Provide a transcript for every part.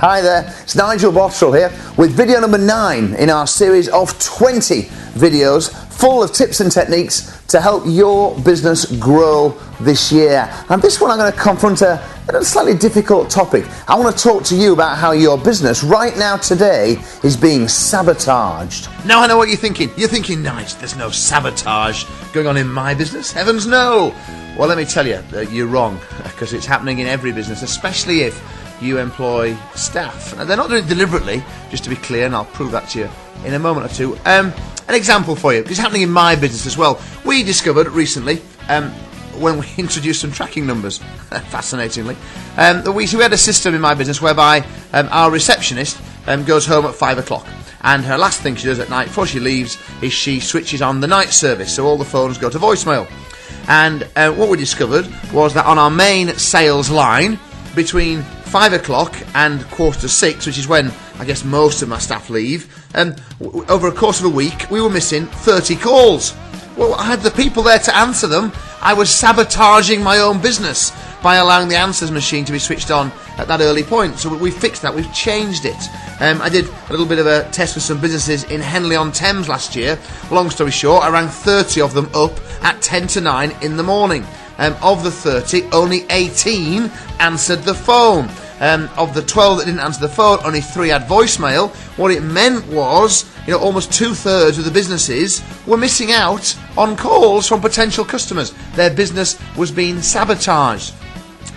Hi there, it's Nigel Bottrell here with video number 9 in our series of 20 videos full of tips and techniques to help your business grow this year. And this one I'm going to confront a slightly difficult topic. I want to talk to you about how your business right now today is being sabotaged. Now I know what you're thinking. You're thinking, nice, there's no sabotage going on in my business. Heavens no! Well, let me tell you, you're wrong, because it's happening in every business, especially if you employ staff. And they're not doing it deliberately, just to be clear, and I'll prove that to you in a moment or two. An example for you, it's happening in my business as well. We discovered recently, when we introduced some tracking numbers, fascinatingly, we had a system in my business whereby our receptionist goes home at 5 o'clock. And her last thing she does at night before she leaves is she switches on the night service, so all the phones go to voicemail. And what we discovered was that on our main sales line, between 5 o'clock and 5:45, which is when I guess most of my staff leave, over a course of a week we were missing 30 calls. Well, I had the people there to answer them. I was sabotaging my own business by allowing the answers machine to be switched on at that early point. So we fixed that, we've changed it. I did a little bit of a test with some businesses in Henley-on-Thames last year. Long story short, I rang 30 of them up at 10 to 9 in the morning. Of the 30, only 18 answered the phone. Of the 12 that didn't answer the phone, only 3 had voicemail. What it meant was, almost 2/3 of the businesses were missing out on calls from potential customers. Their business was being sabotaged.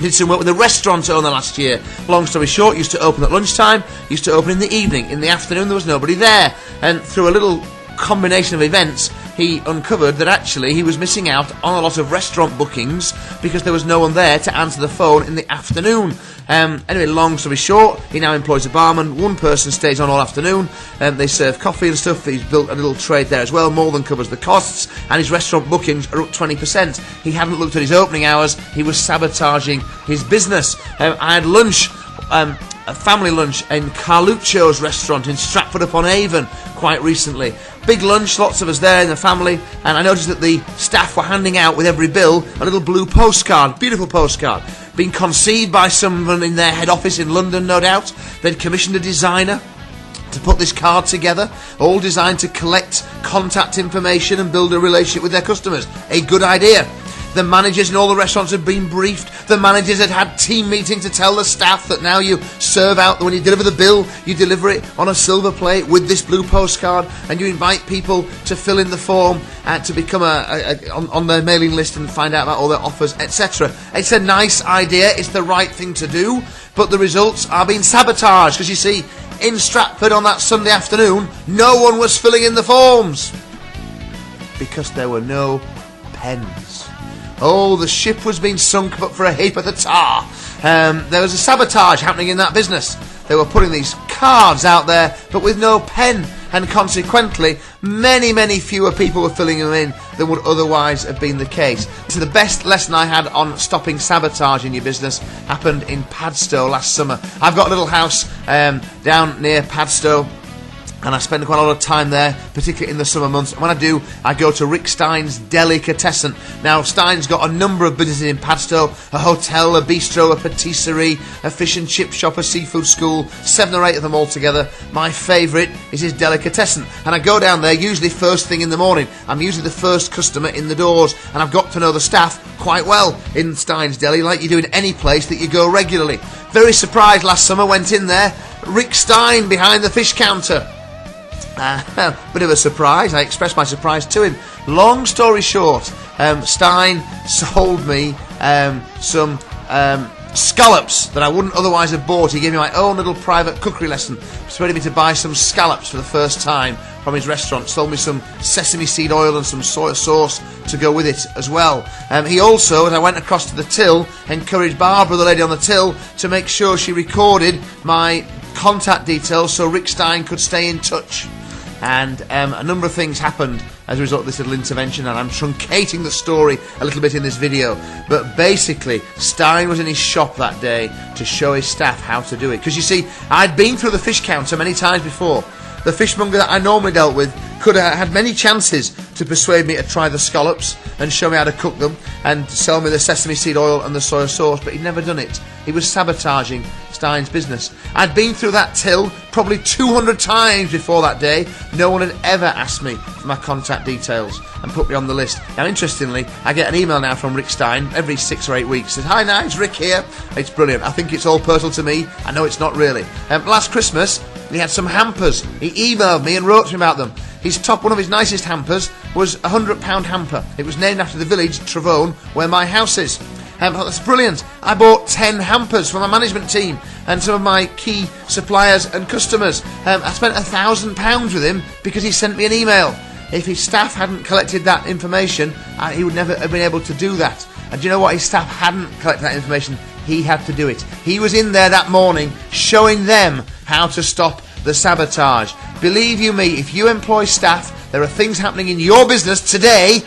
Did some work with a restaurant owner last year. Long story short, used to open at lunchtime, used to open in the evening. In the afternoon, there was nobody there. And through a little combination of events, he uncovered that actually he was missing out on a lot of restaurant bookings because there was no one there to answer the phone in the afternoon. Anyway, long story short, he now employs a barman. One person stays on all afternoon. They serve coffee and stuff. He's built a little trade there as well, more than covers the costs, and his restaurant bookings are up 20%. He hadn't looked at his opening hours. He was sabotaging his business. I had lunch, a family lunch in Carluccio's restaurant in Stratford-upon-Avon quite recently. Big lunch, lots of us there in the family, and I noticed that the staff were handing out with every bill a little blue postcard, beautiful postcard, being conceived by someone in their head office in London, no doubt. They'd commissioned a designer to put this card together, all designed to collect contact information and build a relationship with their customers. A good idea. The managers in all the restaurants had been briefed. The managers had had team meetings to tell the staff that now you serve out, when you deliver the bill, you deliver it on a silver plate with this blue postcard, and you invite people to fill in the form and to become on their mailing list and find out about all their offers, etc. It's a nice idea, it's the right thing to do, but the results are being sabotaged, because you see, in Stratford on that Sunday afternoon, no one was filling in the forms because there were no pens. Oh, the ship was being sunk, but for a heap of the tar. There was a sabotage happening in that business. They were putting these cards out there, but with no pen, and consequently, many, many fewer people were filling them in than would otherwise have been the case. So the best lesson I had on stopping sabotage in your business happened in Padstow last summer. I've got a little house down near Padstow, and I spend quite a lot of time there, particularly in the summer months. And when I do, I go to Rick Stein's Delicatessen. Now, Stein's got a number of businesses in Padstow: a hotel, a bistro, a patisserie, a fish and chip shop, a seafood school, 7 or 8 of them all together. My favourite is his Delicatessen. And I go down there usually first thing in the morning. I'm usually the first customer in the doors, and I've got to know the staff quite well in Stein's Deli, like you do in any place that you go regularly. Very surprised last summer, went in there, Rick Stein behind the fish counter. Bit of a surprise. I expressed my surprise to him. Long story short, Stein sold me some scallops that I wouldn't otherwise have bought. He gave me my own little private cookery lesson, persuaded me to buy some scallops for the first time from his restaurant. Sold me some sesame seed oil and some soy sauce to go with it as well. He also, as I went across to the till, encouraged Barbara, the lady on the till, to make sure she recorded my contact details so Rick Stein could stay in touch. And a number of things happened as a result of this little intervention, and I'm truncating the story a little bit in this video. But basically, Stein was in his shop that day to show his staff how to do it. Because you see, I'd been through the fish counter many times before. The fishmonger that I normally dealt with could have had many chances to persuade me to try the scallops and show me how to cook them and sell me the sesame seed oil and the soy sauce, but he'd never done it. He was sabotaging Stein's business. I'd been through that till probably 200 times before that day. No one had ever asked me for my contact details and put me on the list. Now, interestingly, I get an email now from Rick Stein every 6 or 8 weeks. Says, "Hi, Nige, Rick here." It's brilliant. I think it's all personal to me. I know it's not really. Last Christmas, he had some hampers. He emailed me and wrote to me about them. One of his nicest hampers was a £100 hamper. It was named after the village, Travone, where my house is. That's brilliant. I bought 10 hampers for my management team and some of my key suppliers and customers. I spent £1,000 with him because he sent me an email. If his staff hadn't collected that information, he would never have been able to do that. And do you know what? His staff hadn't collected that information. He had to do it. He was in there that morning showing them how to stop the sabotage. Believe you me, if you employ staff, there are things happening in your business today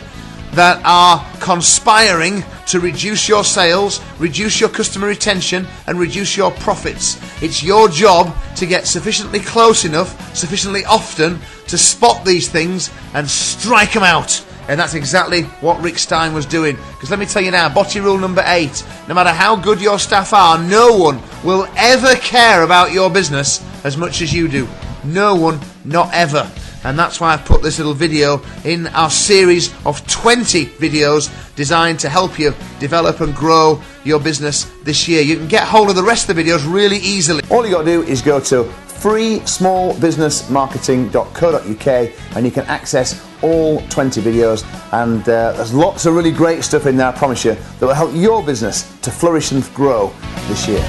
that are conspiring to reduce your sales, reduce your customer retention, and reduce your profits. It's your job to get sufficiently close enough, sufficiently often, to spot these things and strike them out. And that's exactly what Rick Stein was doing. Because let me tell you now, Botty rule number 8, no matter how good your staff are, no one will ever care about your business as much as you do. No one, not ever. And that's why I've put this little video in our series of 20 videos designed to help you develop and grow your business this year. You can get hold of the rest of the videos really easily. All you got to do is go to freesmallbusinessmarketing.co.uk and you can access all 20 videos, and there's lots of really great stuff in there, I promise you, that will help your business to flourish and grow this year.